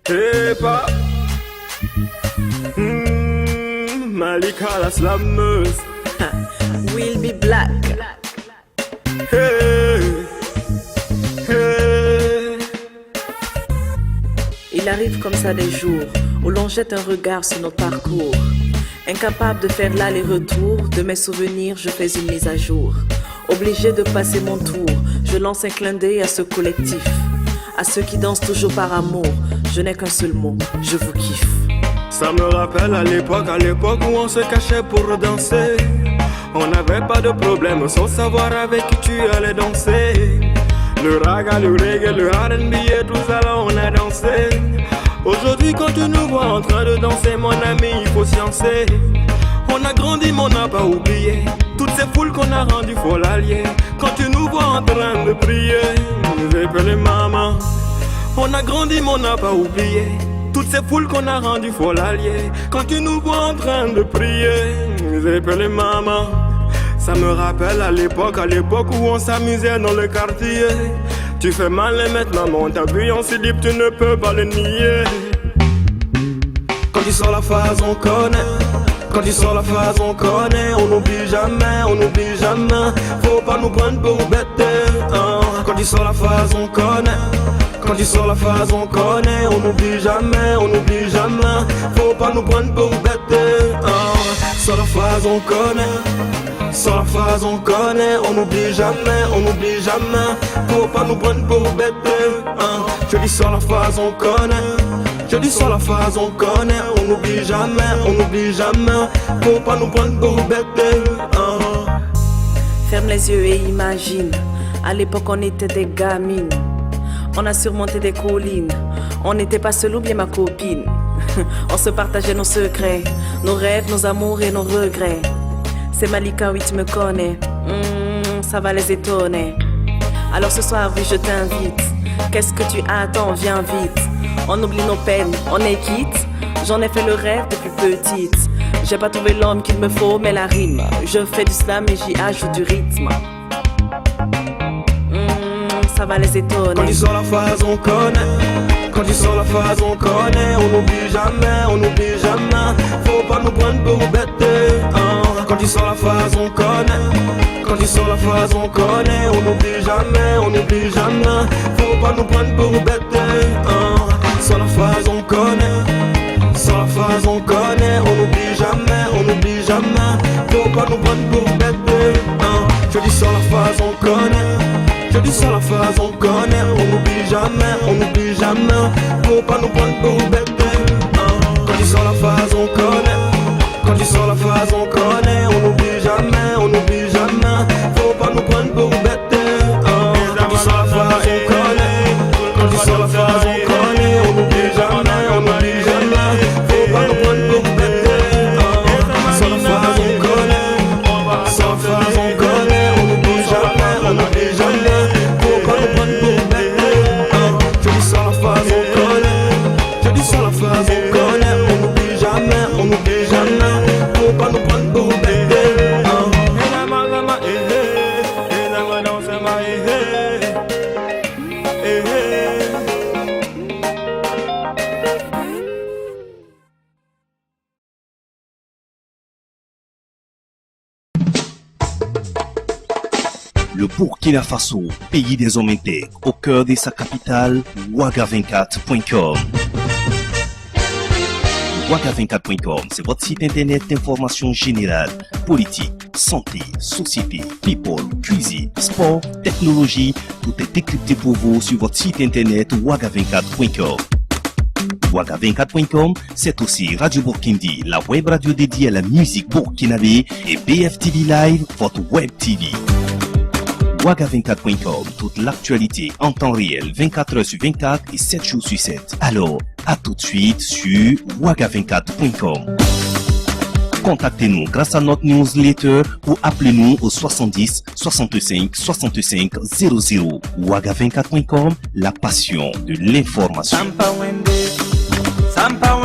Epa Malika la slameuse. Will be black. Hey, hey. Il arrive comme ça des jours où l'on jette un regard sur notre parcours. Incapable de faire l'aller-retour de mes souvenirs, je fais une mise à jour. Obligé de passer mon tour, je lance un clin d'œil à ce collectif. À ceux qui dansent toujours par amour, je n'ai qu'un seul mot, je vous kiffe. Ça me rappelle à l'époque où on se cachait pour danser. On n'avait pas de problème sans savoir avec qui tu allais danser. Le raga, le reggae, le R&B et tout ça là on a dansé. Aujourd'hui quand tu nous vois en train de danser mon ami il faut sciencer. On a grandi mais on n'a pas oublié toutes ces foules qu'on a rendues folles alliées. Quand tu nous vois en train de prier, nous appelons maman. On a grandi mais on n'a pas oublié toutes ces foules qu'on a rendues folles alliées. Quand tu nous vois en train de prier, nous appelons maman. Ça me rappelle à l'époque où on s'amusait dans le quartier. Tu fais mal et maintenant on t'a vu en slip, tu ne peux pas le nier. Quand tu sors la phase on connaît. Quand tu sors la phase on connaît. On n'oublie jamais, on n'oublie jamais. Faut pas nous prendre pour bêtes hein. Quand tu sors la phase on connaît. Quand tu sors la phase on connaît. On n'oublie jamais, on n'oublie jamais. Faut pas nous prendre pour bêtes hein. Sors la phase on connaît. Sors la phase on connaît. On n'oublie jamais, on n'oublie jamais. Faut pas nous prendre pour bêtes hein. Je dis sors la phase on connaît. Je dis sur la phase on connaît. On n'oublie jamais, on n'oublie jamais. Faut pas nous prendre pour bêtes hein. Ferme les yeux et imagine. À l'époque on était des gamines. On a surmonté des collines. On n'était pas seul ou bien ma copine. On se partageait nos secrets, nos rêves, nos amours et nos regrets. C'est Malika, oui tu me connais. Ça va les étonner. Alors ce soir oui je t'invite. Qu'est-ce que tu attends, viens vite. On oublie nos peines, on est quitte. J'en ai fait le rêve depuis petite. J'ai pas trouvé l'homme qu'il me faut mais la rime. Je fais du slam et j'y ajoute du rythme. Ça va les étonner. Quand tu sors la phase on connaît. Quand tu sors la phase on connaît. On n'oublie jamais, on n'oublie jamais. Faut pas nous prendre pour bêtes hein. Quand tu sors la phase on connaît. Quand tu sors la phase on connaît. On n'oublie jamais, on n'oublie jamais. Faut pas nous prendre pour bêtes hein. Sors la phase on connaît. Sors la phase on connaît. On n'oublie jamais, on n'oublie jamais. Faut pas nous prendre pour bêtes hein. Je dis sors la phase on connaît. Je dis sur la phase on connaît. On n'oublie jamais, on n'oublie jamais. Faut pas nous prendre pour bêtes hein. Quand tu sors la phase on connaît. Quand tu sors la phase on connaît. On n'oublie jamais, on n'oublie jamais. Faut pas nous prendre pour bêtes hein. Quand tu sors la phase on connaît. Quand tu sors la phase on connaît. On n'oublie jamais, on n'oublie jamais. Faut pas nous prendre pour bêtes hein. Sur la phase on connaît. Sur la phase on connaît. On n'oublie jamais, on n'oublie jamais. Faut pas nous prendre pour bêtes hein. Je dis sur la phase on connaît. Je dis sur la phase on connaît. On n'oublie jamais, on n'oublie jamais. Faut pas nous prendre pour bêtes hein. Le Burkina Faso, pays des hommes intègres, au cœur de sa capitale, Ouaga24.com. Ouaga24.com, c'est votre site internet d'information générale, politique, santé, société, people, cuisine, sport, technologie. Tout est décrypté pour vous sur votre site internet Ouaga24.com. Ouaga24.com, c'est aussi Radio Burkindi, la web radio dédiée à la musique burkinabé, et BFTV Live, votre web TV. Ouaga24.com, toute l'actualité en temps réel, 24 heures sur 24 et 7 jours sur 7. Alors, à tout de suite sur Ouaga24.com. Contactez-nous grâce à notre newsletter ou appelez-nous au 70 65 65 00. Ouaga24.com, la passion de l'information. Sampa